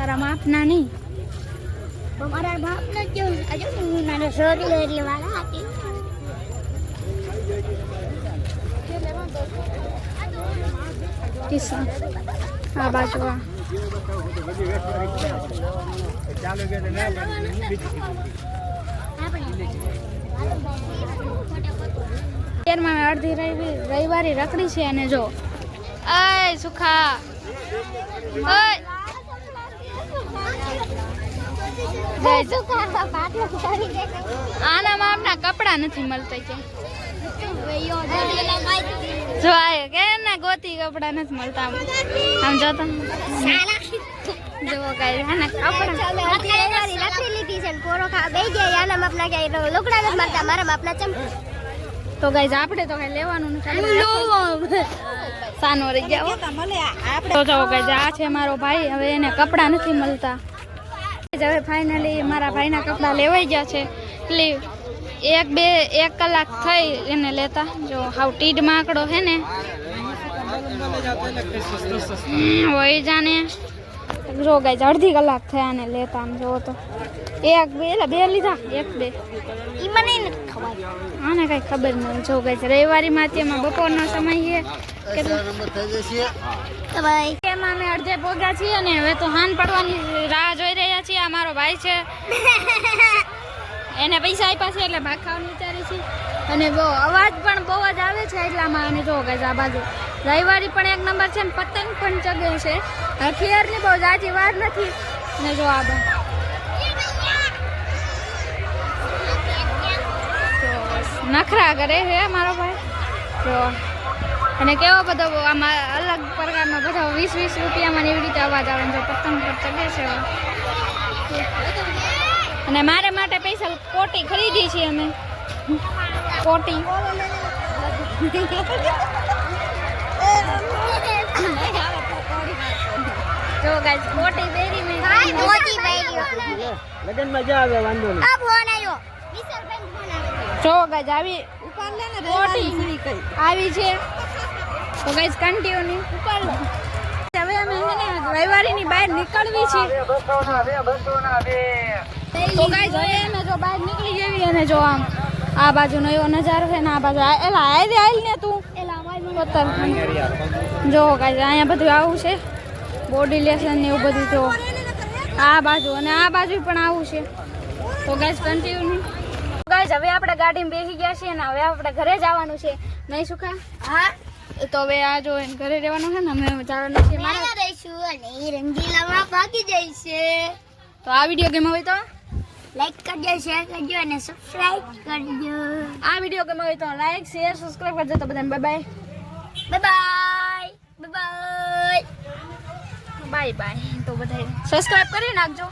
તમારા માપના નહીં. મારા બાપના કેવું આજુ નાનો છોરી એટલે વાળા હતી. કિસ્સા આ બાજુ આ અડધી રવિવારી રખડી છે. અને જો અય સુખા આનામાં આપના કપડા નથી મળતા કે જો આયો કે ના ગોતી કપડા નથી મળતા. આમ જોતા જો ગાય આના કપડા રાખી લીધી છે પોરો ખા બેઈ ગયા આના માપના કે લોકડા નથી મળતા મારા માપના ચમ. તો ગાઈઝ આપણે તો કઈ લેવાનું નથી. સાનો રહી ગયા તો જો ગાઈઝ આ છે મારો ભાઈ. હવે એને કપડા નથી મળતા. હવે ફાઇનલી મારા ભાઈના કપડા લેવાઈ ગયા છે. એટલે 1 કલાક થઈ એને લેતા. જો હાવ ટીડ માકડો હે ને વહી જાને. જો ગાઈઝ અડધી કલાક થયા ને લેતા. આમ જો તો 1 2 લીધા 1 2 ઈ મને નથી ખબર. આને કઈ ખબર નહીં. જો ગાઈઝ રવિવારી માધ્યમમાં બપોરનો સમય છે. તો ભાઈ એમાં અમે અડધે પોગ્યા છીએ અને હવે તો હાન પડવાની રાહ જોઈ રહ્યા છીએ. આ મારો ભાઈ છે, એને પૈસા આપ્યા છે એટલે ભાગ ખાવાનું વિચારે છે. અને બહુ અવાજ પણ બહુ જ આવે છે એટલામાં. અને જો ગાઈઝ આ બાજુ રવિવારી પણ 1 નંબર છે ને પતંગ પણ ચગે છે. ખેરની બહુ જાજી વાર નથી. ને જો આ બાજુ નખરા કરે છે મારો ભાઈ. જો અને કેવો બધો આમાં અલગ પ્રકારનો બધો 20 રૂપિયામાં એવી રીતે અવાજ આવે જો પતંગ પર ચગે છે. અને મારે માટે પૈસા કોટી ખરીદી છે અમે. કોટી જો ગાઈસ કોટી પહેરી મેં મોટી પહેરી લગન મજા આવે વાંધો નહીં. આ ફોન આવ્યો વિશાલભાઈ ફોન આવ્યો. જો ગાઈસ આવી ઉપર લે ને કોટી આવી છે. તો ગાઈસ કન્ટિન્યુ ઉપર હવે અમે રવિવારીની બહાર નીકળવી છે. તો ગાઈસ હવે અમે જો બહાર નીકળી જવી. અને જો આમ આ બાજુનો એવો નજારો છે ને આ બાજુ એલા આયલ ને તું જો ગાઈસ અહીંયા બધું આવું છે. બોડી લેશન ને એવું બધું જો આ બાજુ અને આ બાજુ પણ આવું છે. તો ગાઈસ કન્ટિન્યુ ગાઈસ હવે આપણે ગાડીમાં બેસી ગયા છીએ ને હવે આપણે ઘરે જવાનું છે. નહીં સુખા? હા તો હવે આ જો ઘરે રહેવાનું છે ને અમે જવાનું છે. મારા રહીશું અને રંગીલામાં ભાગી જાય છે. તો આ વિડીયો ગમ્યો હોય તો લાઈક કરજો, શેર કરજો અને સબસ્ક્રાઇબ કરજો. આ વિડીયો ગમ્યો હોય તો લાઈક શેર સબસ્ક્રાઇબ કરજો. તો બધાને bye bye bye bye bye bye. તો બધા સબસ્ક્રાઇબ કરી નાખજો.